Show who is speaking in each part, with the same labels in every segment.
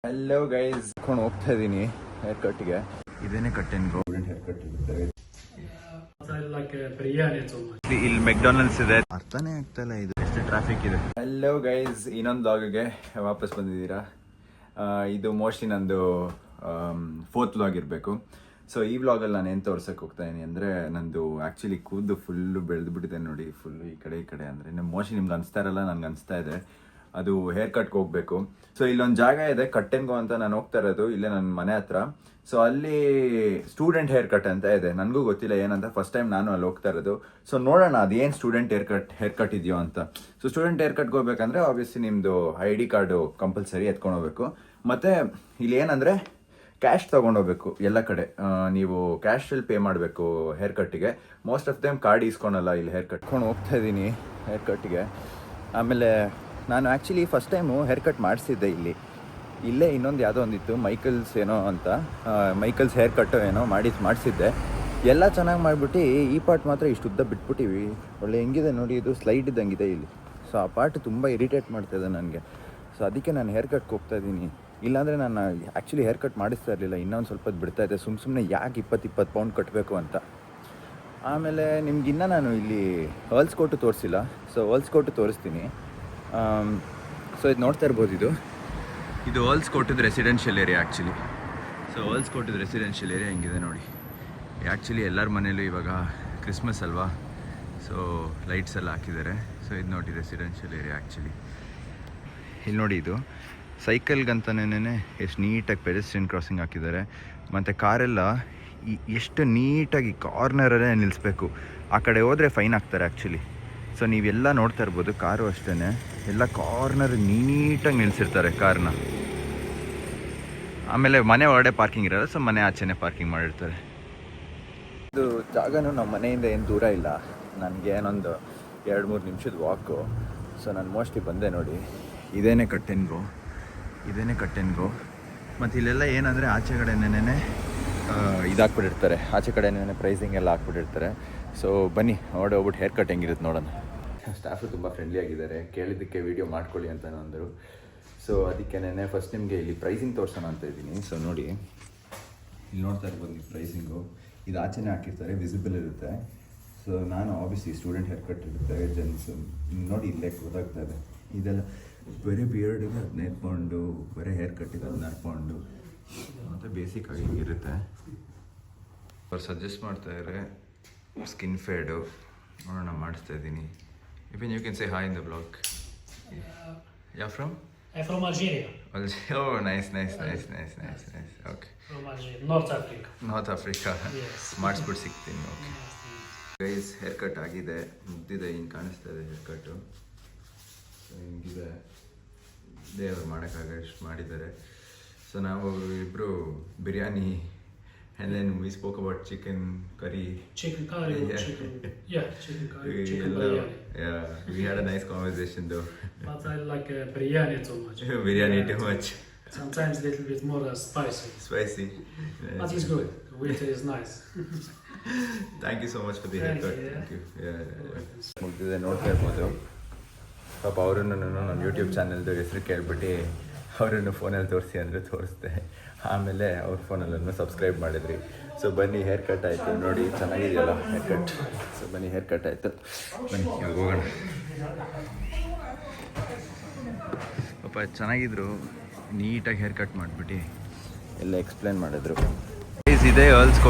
Speaker 1: Hello guys, ಕೊಂಡು ಹೋಗ್ತಾ ಇದ್ದೀನಿ ಹೇರ್ ಕಟ್ಗೆ. ಇದೇನೆ cut and go hair cut ಇರುತ್ತೆ. ಇಲ್ಲಿ ಮೆಕ್ಡೊನಾಲ್ಡ್ಸ್ ಇದೆ, ಅರ್ಥನೇ ಆಗ್ತಾ ಇಲ್ಲ ಇದು ಎಷ್ಟು ಟ್ರಾಫಿಕ್ ಇದೆ. ಹಲೋ ಗೈಸ್, ಇನ್ನೊಂದು ವ್ಲಾಗ್ಗೆ ವಾಪಸ್ ಬಂದಿದ್ದೀರಾ. ಇದು ಮೋಸ್ಟ್ಲಿ ನಂದು 4th ವ್ಲಾಗ್ ಇರಬೇಕು. ಸೊ ಈ ವ್ಲಾಗಲ್ಲಿ ನಾನು ಏನು ತೋರ್ಸಕ್ಕೆ ಹೋಗ್ತಾ ಇದ್ದೀನಿ ಅಂದರೆ, ನಂದು ಆ್ಯಕ್ಚುಲಿ ಕೂದಲು ಫುಲ್ಲು ಬೆಳೆದ್ಬಿಟ್ಟಿದೆ ನೋಡಿ, ಫುಲ್ಲು ಈ ಕಡೆ ಅಂದರೆ ಮೋಸ್ಟ್ಲಿ ನಿಮ್ಗೆ ಅನಿಸ್ತಾ ಇರಲ್ಲ, ನನಗೆ ಅನಿಸ್ತಾ ಇದೆ. ಅದು ಹೇರ್ ಕಟ್ಗೆ ಹೋಗಬೇಕು. ಸೊ ಇಲ್ಲೊಂದು ಜಾಗ ಇದೆ, ಕಟ್ ಅಂಡ್ ಗೋ ಅಂತ. ನಾನು ಹೋಗ್ತಾ ಇರೋದು ಇಲ್ಲೇ ನನ್ನ ಮನೆ ಹತ್ರ. ಸೊ ಅಲ್ಲಿ ಸ್ಟೂಡೆಂಟ್ ಹೇರ್ ಕಟ್ ಅಂತ ಇದೆ, ನನಗೂ ಗೊತ್ತಿಲ್ಲ ಏನಂತ, ಫಸ್ಟ್ ಟೈಮ್ ನಾನು ಅಲ್ಲಿ ಹೋಗ್ತಾ ಇರೋದು. ಸೊ ನೋಡೋಣ ಅದೇನು ಸ್ಟೂಡೆಂಟ್ ಹೇರ್ ಕಟ್ ಇದೆಯೋ ಅಂತ. ಸೊ ಸ್ಟೂಡೆಂಟ್ ಹೇರ್ ಕಟ್ಗೆ ಹೋಗ್ಬೇಕಂದ್ರೆ ಆಬ್ವಿಯಸ್ಲಿ ನಿಮ್ಮದು ID ಕಾರ್ಡು ಕಂಪಲ್ಸರಿ ಎತ್ಕೊಂಡು ಹೋಗ್ಬೇಕು. ಮತ್ತು ಇಲ್ಲಿ ಏನಂದರೆ ಕ್ಯಾಶ್ ತೊಗೊಂಡೋಗ್ಬೇಕು ಎಲ್ಲ ಕಡೆ. ನೀವು ಕ್ಯಾಶಲ್ಲಿ ಪೇ ಮಾಡಬೇಕು ಹೇರ್ ಕಟ್ಟಿಗೆ. ಮೋಸ್ಟ್ ಆಫ್ ಟೈಮ್ ಕಾರ್ಡ್ ಇಸ್ಕೊಳಲ್ಲ ಇಲ್ಲಿ ಹೇರ್ ಕಟ್ಕೊಂಡು ಹೋಗ್ತಾ ಇದ್ದೀನಿ ಹೇರ್ ಕಟ್ಗೆ. ಆಮೇಲೆ ನಾನು actually first time hair cut ಮಾಡಿಸಿದ್ದೆ ಇಲ್ಲೇ ಇನ್ನೊಂದು ಯಾವುದೋ ಒಂದಿತ್ತು, ಮೈಕಲ್ಸ್ ಏನೋ ಅಂತ, ಮೈಕಲ್ಸ್ ಹೇರ್ ಕಟ್ಟು ಏನೋ ಮಾಡಿಸಿದ್ದೆ. ಎಲ್ಲ ಚೆನ್ನಾಗಿ ಮಾಡಿಬಿಟ್ಟು ಈ ಪಾರ್ಟ್ ಮಾತ್ರ ಇಷ್ಟು ಉದ್ದ ಬಿಟ್ಬಿಟ್ಟಿವಿ. ಒಳ್ಳೆ ಹೆಂಗಿದೆ ನೋಡಿ, ಇದು ಸ್ಲೈಡ್ ಇದ್ದಂಗಿದೆ ಇಲ್ಲಿ. ಸೊ ಆ ಪಾರ್ಟ್ ತುಂಬ ಇರಿಟೇಟ್ ಮಾಡ್ತಾಯಿದೆ ನನಗೆ. ಸೊ ಅದಕ್ಕೆ ನಾನು ಹೇರ್ ಕಟ್ಗೆ ಹೋಗ್ತಾ ಇದ್ದೀನಿ. ಇಲ್ಲಾಂದರೆ ನಾನು ಆ್ಯಕ್ಚುಲಿ ಹೇರ್ ಕಟ್ ಮಾಡಿಸ್ತಾ ಇರಲಿಲ್ಲ, ಇನ್ನೊಂದು ಸ್ವಲ್ಪ ಬಿಡ್ತಾಯಿದ್ದೆ. ಸುಮ್ಮನೆ ಯಾಕೆ 20 ಪೌಂಡ್ ಕಟ್ಟಬೇಕು ಅಂತ. ಆಮೇಲೆ ನಿಮ್ಗಿನ್ನೂ ನಾನು ಇಲ್ಲಿ ವರ್ಲ್ಸ್ ಕೋಟು ತೋರಿಸಿಲ್ಲ. ಸೊ ವರ್ಲ್ಸ್ ಕೋಟು ತೋರಿಸ್ತೀನಿ. ಸೊ ಇದು ನೋಡ್ತಾ ಇರ್ಬೋದು, ಇದು ವರ್ಲ್ಸ್ ಕೋಟದ ರೆಸಿಡೆನ್ಷಿಯಲ್ ಏರಿಯಾ ಆ್ಯಕ್ಚುಲಿ. ಸೊ ವರ್ಲ್ಸ್ ಕೋಟದ ರೆಸಿಡೆನ್ಷಿಯಲ್ ಏರಿಯಾ ಹೆಂಗಿದೆ ನೋಡಿ. ಆ್ಯಕ್ಚುಲಿ ಎಲ್ಲರ ಮನೇಲೂ ಇವಾಗ ಕ್ರಿಸ್ಮಸ್ ಅಲ್ವಾ, ಸೊ ಲೈಟ್ಸ್ ಎಲ್ಲ ಹಾಕಿದ್ದಾರೆ. ಸೊ ಇದು ನೋಡಿ ರೆಸಿಡೆನ್ಷಿಯಲ್ ಏರಿಯಾ ಆ್ಯಕ್ಚುಲಿ. ಇಲ್ಲಿ ನೋಡಿ, ಇದು ಸೈಕಲ್ಗಂತನೇ ಎಷ್ಟು ನೀಟಾಗಿ ಪೆಡೆಸ್ಟ್ರಿಯನ್ ಕ್ರಾಸಿಂಗ್ ಹಾಕಿದ್ದಾರೆ. ಮತ್ತು ಕಾರೆಲ್ಲ ಎಷ್ಟು ನೀಟಾಗಿ ಕಾರ್ನರಲ್ಲೇ ನಿಲ್ಲಿಸ್ಬೇಕು. ಆ ಕಡೆ ಹೋದರೆ ಫೈನ್ ಹಾಕ್ತಾರೆ ಆ್ಯಕ್ಚುಲಿ. ಸೊ ನೀವೆಲ್ಲ ನೋಡ್ತಾ ಇರ್ಬೋದು, ಕಾರು ಅಷ್ಟೇ ಎಲ್ಲ ಕಾರ್ನರ್ ನೀಟಾಗಿ ನಿಲ್ಲಿಸಿರ್ತಾರೆ ಕಾರ್ನ. ಆಮೇಲೆ ಮನೆ ಒಳಗಡೆ ಪಾರ್ಕಿಂಗ್ ಇರೋಲ್ಲ, ಸೊ ಮನೆ ಆಚೆನೇ ಪಾರ್ಕಿಂಗ್ ಮಾಡಿರ್ತಾರೆ. ಇದು ಜಾಗನೂ ನಮ್ಮ ಮನೆಯಿಂದ ಏನು ದೂರ ಇಲ್ಲ, ನನಗೆ ಏನೊಂದು 2-3 ನಿಮಿಷದ ವಾಕು. ಸೊ ನಾನು ಮೋಸ್ಟ್ಲಿ ಬಂದೆ ನೋಡಿ, ಇದೇನೇ ಕಟ್ ಅಂಡ್ ಗೋ. ಮತ್ತು ಇಲ್ಲೆಲ್ಲ ಏನಂದರೆ ಆಚೆ ಕಡೆನೇ ಇದಾಕ್ಬಿಟ್ಟಿರ್ತಾರೆ, ಆಚೆ ಕಡೆನೇ ಪ್ರೈಸಿಂಗ್ ಎಲ್ಲ ಹಾಕ್ಬಿಟ್ಟಿರ್ತಾರೆ. ಸೊ ಬನ್ನಿ ಹೋಗ್ಬಿಟ್ಟು ಹೇರ್ ಕಟ್ ಹೆಂಗಿರುತ್ತೆ ನೋಡೋಣ. ಸ್ಟಾಫು ತುಂಬ ಫ್ರೆಂಡ್ಲಿ ಆಗಿದ್ದಾರೆ, ಕೇಳಿದ್ದಕ್ಕೆ ವೀಡಿಯೋ ಮಾಡ್ಕೊಳ್ಳಿ ಅಂತ ಅಂದರು. ಸೊ ಅದಕ್ಕೇನೆ ಫಸ್ಟ್ ನಿಮಗೆ ಇಲ್ಲಿ ಪ್ರೈಸಿಂಗ್ ತೋರಿಸೋಣ ಅಂತ ಇದ್ದೀನಿ. ಸೊ ನೋಡಿ, ಇಲ್ಲಿ ನೋಡ್ತಾ ಇರ್ಬೋದು ನೀವು ಪ್ರೈಸಿಂಗು. ಇದು ಆಚೆನೇ ಹಾಕಿರ್ತಾರೆ, ವಿಸಿಬಲ್ ಇರುತ್ತೆ. ಸೊ ನಾನು ಆಬ್ವಿಯಸ್ಲಿ ಸ್ಟೂಡೆಂಟ್ ಹೇರ್ ಕಟ್ ಇರುತ್ತೆ ಜೆಂಟ್ಸ್ ನೋಡಿ, ಇಲ್ಲೇ ಗೊತ್ತಾಗ್ತಾ ಇದೆ. ಇದೆಲ್ಲ ಬರೀ ಬಿಯರ್ಡಿಗೆ 15 ಪೌಂಡು, ಬರೀ ಹೇರ್ ಕಟ್ಟಿಗೆ 16 ಪೌಂಡು. ಮತ್ತು ಬೇಸಿಕ್ಕಾಗಿ ಹಿಂಗಿರುತ್ತೆ. ಅವ್ರು ಸಜೆಸ್ಟ್ ಮಾಡ್ತಾಯಿದ್ದಾರೆ ಸ್ಕಿನ್ ಫೇಡು, ನೋಡೋಣ ಮಾಡಿಸ್ತಾ ಇದ್ದೀನಿ. Even you can say hi in the vlog. You're from?
Speaker 2: I'm from Algeria.
Speaker 1: Oh, nice. Okay.
Speaker 2: From Algeria, North Africa.
Speaker 1: Yes. ಮಾಡಿಸ್ಬಿಟ್ಟು ಸಿಗ್ತೀನಿ. ಓಕೆ ಗೈಸ್, ಹೇರ್ ಕಟ್ ಆಗಿದೆ, ಮುಗ್ದಿದೆ, ಹಿಂಗೆ ಕಾಣಿಸ್ತಾ ಇದೆ ಹೇರ್ ಕಟ್ಟು. ಸೊ ಹಿಂಗಿದೆ, ದೇವರು ಮಾಡೋಕ್ಕಾಗಷ್ಟು ಮಾಡಿದ್ದಾರೆ. ಸೊ ನಾವು ಇಬ್ಬರು biryani, and then we spoke about chicken curry.
Speaker 2: Chicken curry.
Speaker 1: Yeah, we had a nice conversation though.
Speaker 2: But I like biryani too much.
Speaker 1: Biryani too much.
Speaker 2: Sometimes a little bit more spicy. But it's good. The winter is nice.
Speaker 1: Thank you so much for the haircut. Thank you. ಮುಗ್ದಿದೆ, ನೋಡ್ತಾ ಇರ್ಬೋದು. ಪಾಪ ಅವರನ್ನು ನನ್ನ YouTube ಚಾನಲ್ದು ಹೆಸರು ಕೇಳ್ಬಿಟ್ಟು ಅವರನ್ನು ಫೋನಲ್ಲಿ ತೋರಿಸಿ ಅಂದರೆ ತೋರಿಸ್ದೆ. ಆಮೇಲೆ ಅವ್ರ ಫೋನಲ್ಲೂ ಸಬ್ಸ್ಕ್ರೈಬ್ ಮಾಡಿದ್ರಿ. ಸೊ ಬನ್ನಿ, ಹೇರ್ ಕಟ್ ಆಯಿತು ನೋಡಿ, ಚೆನ್ನಾಗಿದೆಯಲ್ಲ ಹೇರ್ ಕಟ್. ಸೊ ಬನ್ನಿ, ಹೇರ್ ಕಟ್ ಆಯಿತು, ಬನ್ನಿ ಇವಾಗ ಹೋಗೋಣ. ಪಾಪ ಚೆನ್ನಾಗಿದ್ರು, ನೀಟಾಗಿ ಹೇರ್ ಕಟ್ ಮಾಡಿಬಿಟ್ಟು ಎಲ್ಲ ಎಕ್ಸ್ಪ್ಲೇನ್ ಮಾಡಿದ್ರು. ಇದೆ ವರ್ಲ್ಸ್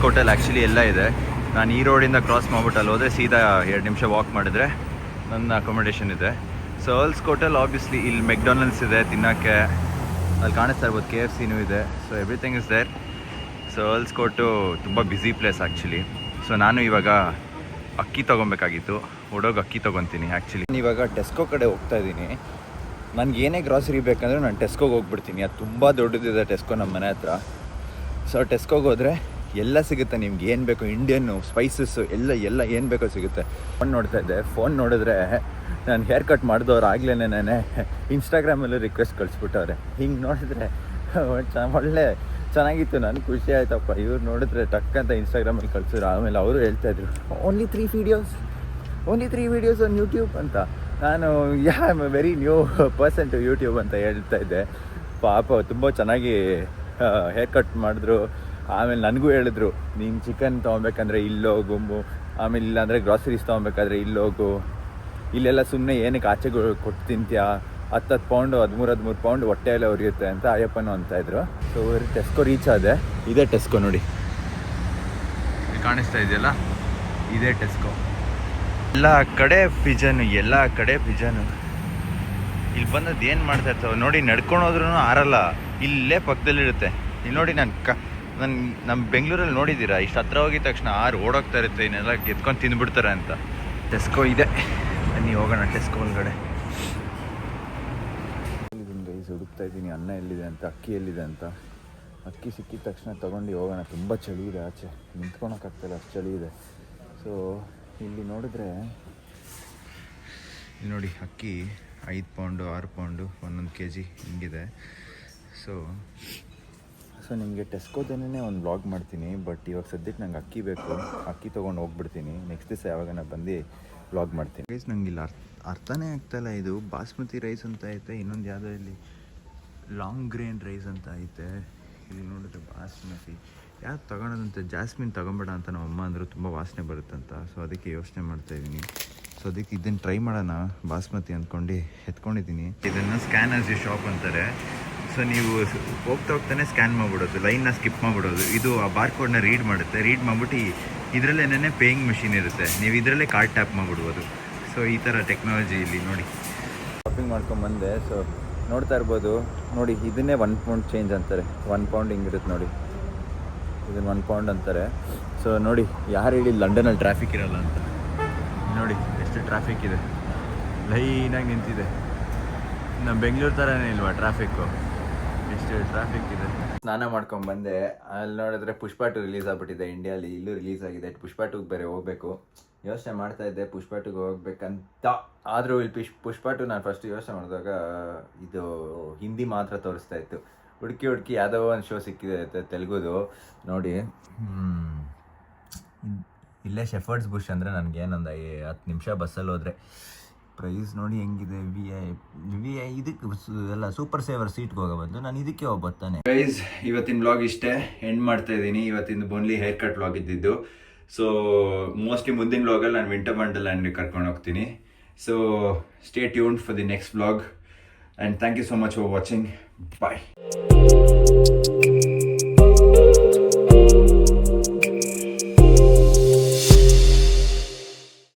Speaker 1: ಕೋಟಲ್ಲಿ ಆ್ಯಕ್ಚುಲಿ ಎಲ್ಲ ಇದೆ. ನಾನು ಈ ರೋಡಿಂದ ಕ್ರಾಸ್ ಮಾಡ್ಬಿಟ್ಟು ಅಲ್ಲಿ ಹೋದರೆ ಸೀದಾ 2 ನಿಮಿಷ ವಾಕ್ ಮಾಡಿದ್ರೆ ನನ್ನ ಅಕೊಮಡೇಷನ್ ಇದೆ. ಸೊ ವರ್ಲ್ಸ್ ಕೋಟಲ್ಲಿ ಆಬ್ವಿಯಸ್ಲಿ ಇಲ್ಲಿ ಮೆಕ್ಡೊನಾಲ್ಡ್ಸ್ ಇದೆ ತಿನ್ನೋಕ್ಕೆ, ಅಲ್ಲಿ ಕಾಣಿಸ್ತಾ ಇರ್ಬೋದು, KFCನೂ ಇದೆ. So everything is there. So ವರ್ಲ್ಸ್ Court ತುಂಬ ಬ್ಯುಸಿ ಪ್ಲೇಸ್ ಆ್ಯಕ್ಚುಲಿ. ಸೊ ನಾನು ಇವಾಗ ಅಕ್ಕಿ ತೊಗೊಬೇಕಾಗಿತ್ತು, ಓಡೋಗಿ ಅಕ್ಕಿ ತೊಗೊತೀನಿ ಆ್ಯಕ್ಚುಲಿ. ಇವಾಗ ಟೆಸ್ಕೋ ಕಡೆ ಹೋಗ್ತಾ ಇದ್ದೀನಿ. ನನಗೆ ಏನೇ ಗ್ರಾಸರಿ ಬೇಕಂದರೆ ನಾನು ಟೆಸ್ಕೋಗೆ ಹೋಗ್ಬಿಡ್ತೀನಿ. ಅದು ತುಂಬ ದೊಡ್ಡದಿದೆ ಟೆಸ್ಕೋ ನಮ್ಮ ಮನೆ ಹತ್ರ. ಸೊ ಟೆಸ್ಕೋಗೆ ಹೋದರೆ ಎಲ್ಲ ಸಿಗುತ್ತೆ, ನಿಮ್ಗೆ ಏನು ಬೇಕೋ, ಇಂಡಿಯನ್ನು ಸ್ಪೈಸಸ್ಸು ಎಲ್ಲ ಏನು ಬೇಕೋ ಸಿಗುತ್ತೆ. ಫೋನ್ ನೋಡ್ತಾ ಇದ್ದೆ, ಫೋನ್ ನೋಡಿದ್ರೆ ನಾನು ಹೇರ್ ಕಟ್ ಮಾಡಿದವ್ರು ಆಗ್ಲೇ ಇನ್ಸ್ಟಾಗ್ರಾಮಲ್ಲೂ ರಿಕ್ವೆಸ್ಟ್ ಕಳಿಸ್ಬಿಟ್ಟವ್ರೆ. ಹಿಂಗೆ ನೋಡಿದ್ರೆ ಒಳ್ಳೆ ಚೆನ್ನಾಗಿತ್ತು, ನನಗೆ ಖುಷಿ ಆಯ್ತಪ್ಪ. ಇವ್ರು ನೋಡಿದ್ರೆ ಟಕ್ ಅಂತ ಇನ್ಸ್ಟಾಗ್ರಾಮಲ್ಲಿ ಕಳಿಸಿದ್ರು. ಆಮೇಲೆ ಅವರು ಹೇಳ್ತಾಯಿದ್ರು ಓನ್ಲಿ 3 ವೀಡಿಯೋಸ್ ಆನ್ ಯೂಟ್ಯೂಬ್ ಅಂತ. ನಾನು I am very new person to YouTube ಅಂತ ಹೇಳ್ತಾ ಇದ್ದೆ. ಪಾಪ ತುಂಬ ಚೆನ್ನಾಗಿ ಹೇರ್ ಕಟ್ ಮಾಡಿದ್ರು. ಆಮೇಲೆ ನನಗೂ ಹೇಳಿದ್ರು, ನೀನು ಚಿಕನ್ ತೊಗೊಬೇಕಂದ್ರೆ ಇಲ್ಲೋಗು, ಆಮೇಲೆ ಇಲ್ಲಾಂದರೆ ಗ್ರಾಸರೀಸ್ ತೊಗೊಬೇಕಾದ್ರೆ ಇಲ್ಲೋಗು, ಇಲ್ಲೆಲ್ಲ ಸುಮ್ಮನೆ ಏನಕ್ಕೆ ಆಚೆಗೆ ಕೊಟ್ಟು ತಿಂತೀಯಾ, 10 ಪೌಂಡು 13 ಪೌಂಡ್ ಹೊಟ್ಟೆಯಲ್ಲೇ ಉರಿಯುತ್ತೆ ಅಂತ ಅಯ್ಯಪ್ಪನೂ ಅಂತಾಯಿದ್ರು. ಸೊ ಟೆಸ್ಕೋ ರೀಚ್ ಆದೆ. ಇದೇ ಟೆಸ್ಕೋ ನೋಡಿ, ಕಾಣಿಸ್ತಾ ಇದೆಯಲ್ಲ, ಇದೇ ಟೆಸ್ಕೋ. ಎಲ್ಲ ಕಡೆ ಪಿಜನು, ಎಲ್ಲ ಕಡೆ ಪಿಜನು. ಇಲ್ಲಿ ಬಂದದ್ದು ಏನು ಮಾಡ್ತಾ ಇರ್ತಾವೆ ನೋಡಿ, ನಡ್ಕೊಂಡು ಹೋದ್ರೂ ಆರಲ್ಲ, ಇಲ್ಲೇ ಪಕ್ಕದಲ್ಲಿರುತ್ತೆ. ಇಲ್ಲಿ ನೋಡಿ, ನಮ್ಮ ಬೆಂಗಳೂರಲ್ಲಿ ನೋಡಿದ್ದೀರಾ, ಇಷ್ಟು ಹತ್ರ ಹೋಗಿದ ತಕ್ಷಣ ಓಡೋಗ್ತಾ ಇರುತ್ತೆ, ಇನ್ನೆಲ್ಲ ಎತ್ಕೊಂಡು ತಿಂದ್ಬಿಡ್ತಾರೆ ಅಂತ. ಟೆಸ್ಕೋ ಇದೆ, ಬನ್ನಿ ಹೋಗೋಣ ಟೆಸ್ಕೋ ಒಳಗಡೆ. ರೈಸ್ ಹುಡುಕ್ತಾ ಇದ್ದೀನಿ, ಅನ್ನ ಎಲ್ಲಿದೆ ಅಂತ, ಅಕ್ಕಿ ಎಲ್ಲಿದೆ ಅಂತ. ಅಕ್ಕಿ ಸಿಕ್ಕಿದ ತಕ್ಷಣ ತೊಗೊಂಡು ಹೋಗೋಣ. ತುಂಬ ಚಳಿ ಇದೆ ಆಚೆ, ನಿಂತ್ಕೊಳಕ್ಕಾಗ್ತಾಯಿಲ್ಲ, ಅಷ್ಟು ಚಳಿ ಇದೆ. ಸೊ ಇಲ್ಲಿ ನೋಡಿದ್ರೆ, ಇಲ್ಲಿ ನೋಡಿ ಅಕ್ಕಿ 5 ಪೌಂಡು 6 ಪೌಂಡು 1 kg ಹಿಂಗಿದೆ. ಸೊ ನಿಮಗೆ ಟೆಸ್ಕೋದೇನೇ ಒಂದು ವ್ಲಾಗ್ ಮಾಡ್ತೀನಿ. ಬಟ್ ಇವಾಗ ಸದ್ಯಕ್ಕೆ ನಂಗೆ ಅಕ್ಕಿ ಬೇಕು, ಅಕ್ಕಿ ತೊಗೊಂಡು ಹೋಗ್ಬಿಡ್ತೀನಿ. ನೆಕ್ಸ್ಟ್ ದಿವಸ ಯಾವಾಗ ನಾನು ಬಂದು ವ್ಲಾಗ್ ಮಾಡ್ತೀನಿ. ರೈಸ್ ನಂಗೆ ಇಲ್ಲಿ ಅರ್ಥನೇ ಆಗ್ತಾಯಿಲ್ಲ. ಇದು ಬಾಸ್ಮತಿ ರೈಸ್ ಅಂತ ಐತೆ, ಇನ್ನೊಂದು ಯಾವುದೋ ಇಲ್ಲಿ ಲಾಂಗ್ ಗ್ರೇನ್ ರೈಸ್ ಅಂತ ಐತೆ. ಇಲ್ಲಿ ನೋಡಿದ್ರೆ ಬಾಸ್ಮತಿ ಯಾವ್ದು ತೊಗೊಳೋದಂತೆ, ಜಾಸ್ಮಿನ್ ತೊಗೊಬೇಡ ಅಂತ ನಮ್ಮ ಅಮ್ಮ ಅಂದರು, ತುಂಬ ವಾಸನೆ ಬರುತ್ತಂತ. ಸೊ ಅದಕ್ಕೆ ಯೋಚನೆ ಮಾಡ್ತಾಯಿದ್ದೀನಿ. ಸೊ ಅದಕ್ಕೆ ಇದನ್ನು ಟ್ರೈ ಮಾಡೋಣ ಬಾಸ್ಮತಿ ಅಂದ್ಕೊಂಡು ಎತ್ಕೊಂಡಿದ್ದೀನಿ. ಇದನ್ನು ಸ್ಕ್ಯಾನರ್ಸ್ ಶಾಪ್ ಅಂತಾರೆ. ಸೊ ನೀವು ಹೋಗ್ತಾ ಹೋಗ್ತಾನೆ ಸ್ಕ್ಯಾನ್ ಮಾಡಿಬಿಡೋದು, ಲೈನ್ನ ಸ್ಕಿಪ್ ಮಾಡಿಬಿಡೋದು. ಇದು ಆ ಬಾರ್ಕೋಡ್ನ ರೀಡ್ ಮಾಡುತ್ತೆ. ರೀಡ್ ಮಾಡಿಬಿಟ್ಟು ಇದರಲ್ಲೇನೇ ಪೇಯಿಂಗ್ ಮಿಷಿನ್ ಇರುತ್ತೆ, ನೀವು ಇದರಲ್ಲೇ ಕಾರ್ಡ್ ಟ್ಯಾಪ್ ಮಾಡಿಬಿಡ್ಬೋದು. ಸೊ ಈ ಥರ ಟೆಕ್ನಾಲಜಿ ಇಲ್ಲಿ ನೋಡಿ. ಶಾಪಿಂಗ್ ಮಾಡ್ಕೊಂಬಂದೆ. ಸೊ ನೋಡ್ತಾ ಇರ್ಬೋದು ನೋಡಿ, ಇದನ್ನೇ 1 ಪೌಂಡ್ ಚೇಂಜ್ ಅಂತಾರೆ. 1 ಪೌಂಡ್ ಹಿಂಗಿರುತ್ತೆ ನೋಡಿ, ಇದನ್ನು 1 ಪೌಂಡ್ ಅಂತಾರೆ. ಸೊ ನೋಡಿ, ಯಾರು ಹೇಳಿ ಲಂಡನಲ್ಲಿ ಟ್ರಾಫಿಕ್ ಇರಲ್ಲ ಅಂತ. ನೋಡಿ ಎಷ್ಟು ಟ್ರಾಫಿಕ್ ಇದೆ, ಲೈನಾಗಿ ನಿಂತಿದೆ. ನಮ್ಮ ಬೆಂಗಳೂರು ಥರನೇ ಇಲ್ವಾ ಟ್ರಾಫಿಕ್ಕು, ಎಷ್ಟು ಟ್ರಾಫಿಕ್ ಇದೆ. ಸ್ನಾನ ಮಾಡ್ಕೊಂಡ್ಬಂದೆ. ಅಲ್ಲಿ ನೋಡಿದ್ರೆ ಪುಷ್ಪ 2 ರಿಲೀಸ್ ಆಗಿಬಿಟ್ಟಿದೆ ಇಂಡಿಯಾಲಿ, ಇಲ್ಲೂ ರಿಲೀಸ್ ಆಗಿದೆ. ಪುಷ್ಪ 2 ಬೇರೆ ಹೋಗಬೇಕು. ಯೋಚನೆ ಮಾಡ್ತಾಯಿದ್ದೆ ಪುಷ್ಪ 2 ಹೋಗ್ಬೇಕಂತ. ಆದರೂ ಇಲ್ಲಿ ಪುಷ್ಪ 2 ನಾನು ಫಸ್ಟ್ ಯೋಚನೆ ಮಾಡಿದಾಗ ಇದು ಹಿಂದಿ ಮಾತ್ರ ತೋರಿಸ್ತಾ ಇತ್ತು. ಹುಡುಕಿ ಯಾವುದೋ ಒಂದು ಶೋ ಸಿಕ್ಕಿದೆ ತೆಲುಗುದು ನೋಡಿ. ಇಲ್ಲೇ ಶೆಫರ್ಡ್ಸ್ ಬುಷ್ ಅಂದರೆ ನನಗೇನೊಂದು 10 ನಿಮಿಷ ಬಸ್ಸಲ್ಲಿ ಹೋದರೆ. ಪ್ರೈಸ್ ನೋಡಿ ಹೆಂಗಿದೆ. ವಿ ಐ ಇದಕ್ಕೆ ಎಲ್ಲ ಸೂಪರ್ ಸೇವರ್ ಸೀಟ್ಗೆ ಹೋಗೋ ಬಂದು ನಾನು ಇದಕ್ಕೆ ಹೋಗ್ಬರ್ತಾನೆ. ಪ್ರೈಸ್ ಇವತ್ತಿನ ವ್ಲಾಗ್ ಇಷ್ಟೇ ಎಂಡ್ ಮಾಡ್ತಾ ಇದ್ದೀನಿ. ಇವತ್ತಿನ ಓನ್ಲಿ ಹೇರ್ ಕಟ್ ವ್ಲಾಗ್ ಇದ್ದಿದ್ದು. ಸೊ ಮೋಸ್ಟ್ಲಿ ಮುಂದಿನ ವ್ಲಾಗಲ್ಲಿ ನಾನು ವಿಂಟರ್ ವಂಡರ್ಲ್ಯಾಂಡ್ ಕರ್ಕೊಂಡು ಹೋಗ್ತೀನಿ. So stay tuned for the next vlog and thank you so much for watching. Bye.